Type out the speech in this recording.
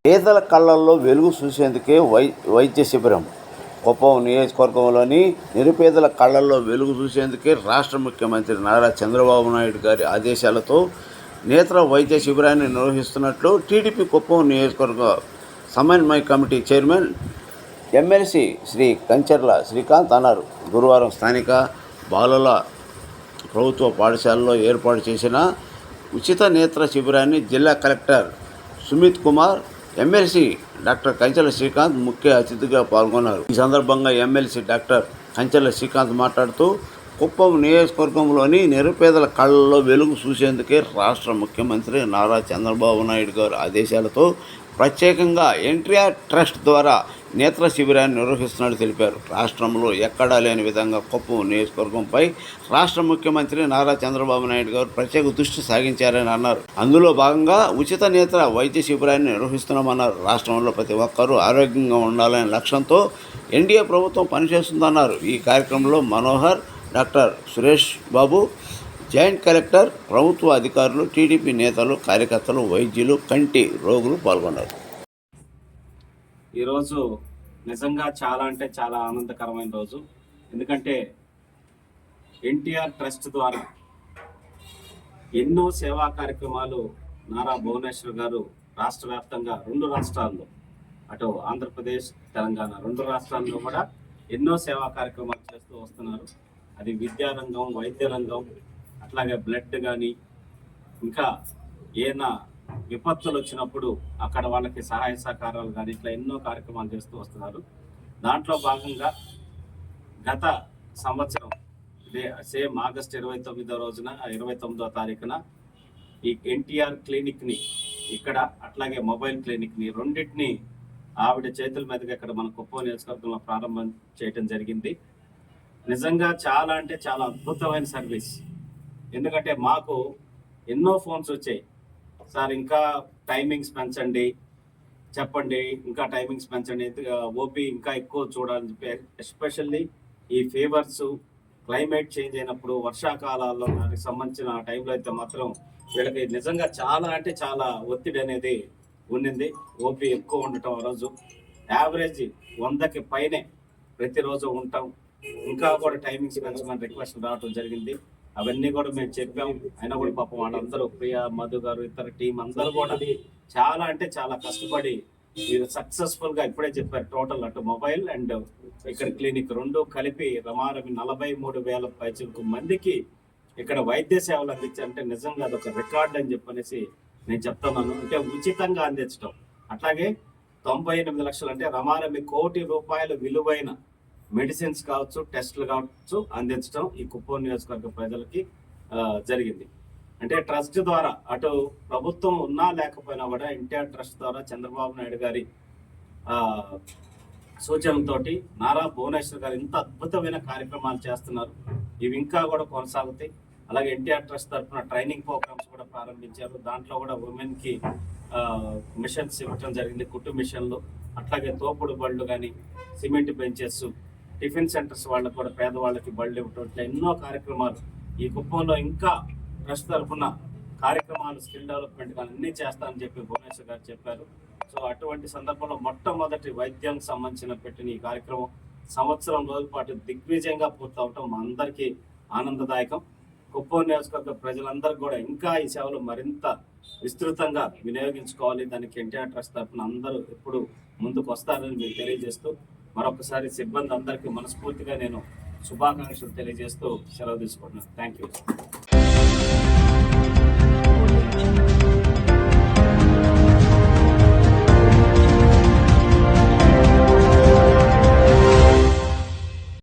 పేదల కళ్ళల్లో వెలుగు చూసేందుకే వైద్య శిబిరం. కుప్పం నియోజకవర్గంలోని నిరుపేదల కళ్ళల్లో వెలుగు చూసేందుకే రాష్ట్ర ముఖ్యమంత్రి నారా చంద్రబాబు నాయుడు గారి ఆదేశాలతో నేత్ర వైద్య శిబిరాన్ని నిర్వహిస్తున్నట్లు టీడీపీ కుప్పం నియోజకవర్గ సమన్వయ committee chairman MLC Shri Kancharla Srikanth అన్నారు. గురువారం స్థానిక బాలుల ప్రభుత్వ పాఠశాలలో ఏర్పాటు చేసిన ఉచిత నేత్ర శిబిరాన్ని జిల్లా collector Sumit Kumar, MLC doctor Kanchela Srikanth ముఖ్య అతిథిగా పాల్గొన్నారు. ఈ సందర్భంగా ఎమ్మెల్సీ డాక్టర్ కంచెల శ్రీకాంత్ మాట్లాడుతూ, కుప్పం నియోజకవర్గంలోని నిరుపేదల కళ్ళల్లో వెలుగు చూసేందుకే రాష్ట్ర ముఖ్యమంత్రి నారా చంద్రబాబు నాయుడు గారి ఆదేశాలతో ప్రత్యేకంగా ఎన్టీఆర్ ట్రస్ట్ ద్వారా నేత్ర శిబిరాన్ని నిర్వహిస్తున్నట్టు తెలిపారు. రాష్ట్రంలో ఎక్కడా లేని విధంగా కుప్పం నియోజకవర్గంపై రాష్ట్ర ముఖ్యమంత్రి నారా చంద్రబాబు నాయుడు గారు ప్రత్యేక దృష్టి సాగించారని అన్నారు. అందులో భాగంగా ఉచిత నేత్ర వైద్య శిబిరాన్ని నిర్వహిస్తున్నామన్నారు. రాష్ట్రంలో ప్రతి ఒక్కరూ ఆరోగ్యంగా ఉండాలనే లక్ష్యంతో ఎన్డీఏ ప్రభుత్వం పనిచేస్తుందన్నారు. ఈ కార్యక్రమంలో Manohar, doctor Suresh Babu, joint collector, ప్రభుత్వ అధికారులు, టీడీపీ నేతలు, కార్యకర్తలు, వైద్యులు, కంటి రోగులు పాల్గొన్నారు. ఈరోజు నిజంగా చాలా అంటే చాలా ఆనందకరమైన రోజు. ఎందుకంటే ఎన్టీఆర్ ట్రస్ట్ ద్వారా ఎన్నో సేవా కార్యక్రమాలు నారా భువనేశ్వర్ గారు రాష్ట్ర వ్యాప్తంగా 2 రాష్ట్రాల్లో, అటు ఆంధ్రప్రదేశ్, తెలంగాణ 2 రాష్ట్రాల్లో కూడా ఎన్నో సేవా కార్యక్రమాలు చేస్తూ వస్తున్నారు. అది విద్యారంగం, వైద్య రంగం, అట్లాగే బ్లడ్ కానీ, ఇంకా ఏమైనా విపత్తులు వచ్చినప్పుడు అక్కడ వాళ్ళకి సహాయ సహకారాలు కానీ, ఇట్లా ఎన్నో కార్యక్రమాలు చేస్తూ వస్తున్నారు. దాంట్లో భాగంగా గత సంవత్సరం సేమ్ ఆగస్టు 29వ తారీఖున ఈ ఎన్టీఆర్ క్లినిక్ని ఇక్కడ, అట్లాగే మొబైల్ క్లినిక్ని రెండింటిని ఆవిడ చేతుల మీదుగా ఇక్కడ మన కుప్పం నియోజకవర్గంలో ప్రారంభం చేయటం జరిగింది. నిజంగా చాలా అంటే చాలా అద్భుతమైన సర్వీస్. ఎందుకంటే మాకు ఎన్నో ఫోన్స్ వచ్చాయి, సార్ ఇంకా టైమింగ్స్ పెంచండి, చెప్పండి, ఇంకా టైమింగ్స్ పెంచండి, ఓపీ ఇంకా ఎక్కువ చూడాలని చెప్పి. ఎస్పెషల్లీ ఈ ఫీవర్స్, క్లైమేట్ చేంజ్ అయినప్పుడు, వర్షాకాలాల్లో దానికి సంబంధించిన టైంలో అయితే మాత్రం వీళ్ళకి నిజంగా చాలా అంటే చాలా ఒత్తిడి అనేది ఉండింది. ఓపీ ఎక్కువ ఉండటం, ఆ రోజు యావరేజ్ 100కి పైనే ప్రతిరోజు ఉంటాం. ఇంకా కూడా టైమింగ్స్ పెంచమని రిక్వెస్ట్ రావడం జరిగింది. అవన్నీ కూడా మేము చెప్పాం. అయినా కూడా పాపం వాళ్ళందరూ, ప్రియా, మధు గారు, ఇతర టీం అందరూ కూడా చాలా అంటే చాలా కష్టపడి మీరు సక్సెస్ఫుల్ గా, ఇప్పుడే చెప్పారు, టోటల్ అటు మొబైల్ అండ్ ఇక్కడ క్లినిక్ 2 కలిపి రమారమి 43,000 పైచిలకు మందికి ఇక్కడ వైద్య సేవలు అందించారంటే నిజంగా అదొక రికార్డ్ అని చెప్పనేసి నేను చెప్తున్నాను. అంటే ఉచితంగా అందించడం, అట్లాగే 98 లక్షలు అంటే రమారమి ₹1 కోటి విలువైన మెడిసిన్స్ కావచ్చు, టెస్టులు కావచ్చు అందించడం ఈ కుప్పం నియోజకవర్గ ప్రజలకి జరిగింది. అంటే ట్రస్ట్ ద్వారా అటు ప్రభుత్వం ఉన్నా లేకపోయినా కూడా ఎన్టీఆర్ ట్రస్ట్ ద్వారా చంద్రబాబు నాయుడు గారి సూచనలతోటి నారా భువనేశ్వర్ గారు ఇంత అద్భుతమైన కార్యక్రమాలు చేస్తున్నారు. ఇవి ఇంకా కూడా కొనసాగుతాయి. అలాగే ఎన్టీఆర్ ట్రస్ట్ తరఫున ట్రైనింగ్ ప్రోగ్రామ్స్ కూడా ప్రారంభించారు. దాంట్లో కూడా ఉమెన్కి మిషన్స్ ఇవ్వటం జరిగింది, కుట్టు మిషన్లు, అట్లాగే తోపుడు బళ్ళు కానీ, సిమెంట్ బెంచెస్, టిఫిన్ సెంటర్స్ వాళ్ళకు కూడా పేదవాళ్ళకి బళ్ళు ఇవ్వటం, ఇట్లా ఎన్నో కార్యక్రమాలు ఈ కుప్పంలో ఇంకా ట్రస్ట్ తరఫున కార్యక్రమాలు, స్కిల్ డెవలప్మెంట్ కానీ అన్నీ చేస్తానని చెప్పి భువనేశ్వర్ గారు చెప్పారు. సో అటువంటి సందర్భంలో మొట్టమొదటి వైద్యానికి సంబంధించిన పెట్టిన ఈ కార్యక్రమం సంవత్సరం రోజుల పాటు దిగ్విజయంగా పూర్తవటం మా అందరికీ ఆనందదాయకం. కుప్పం నియోజకవర్గ ప్రజలందరూ కూడా ఇంకా ఈ సేవలు మరింత విస్తృతంగా వినియోగించుకోవాలి. దానికి ఎన్టీఆర్ ట్రస్ట్ తరఫున అందరూ ఎప్పుడు ముందుకు వస్తారని మీకు తెలియజేస్తూ, మరొకసారి సిబ్బంది అందరికీ మనస్ఫూర్తిగా నేను శుభాకాంక్షలు తెలియజేస్తూ సెలవు తీసుకుంటున్నాను. Thank you.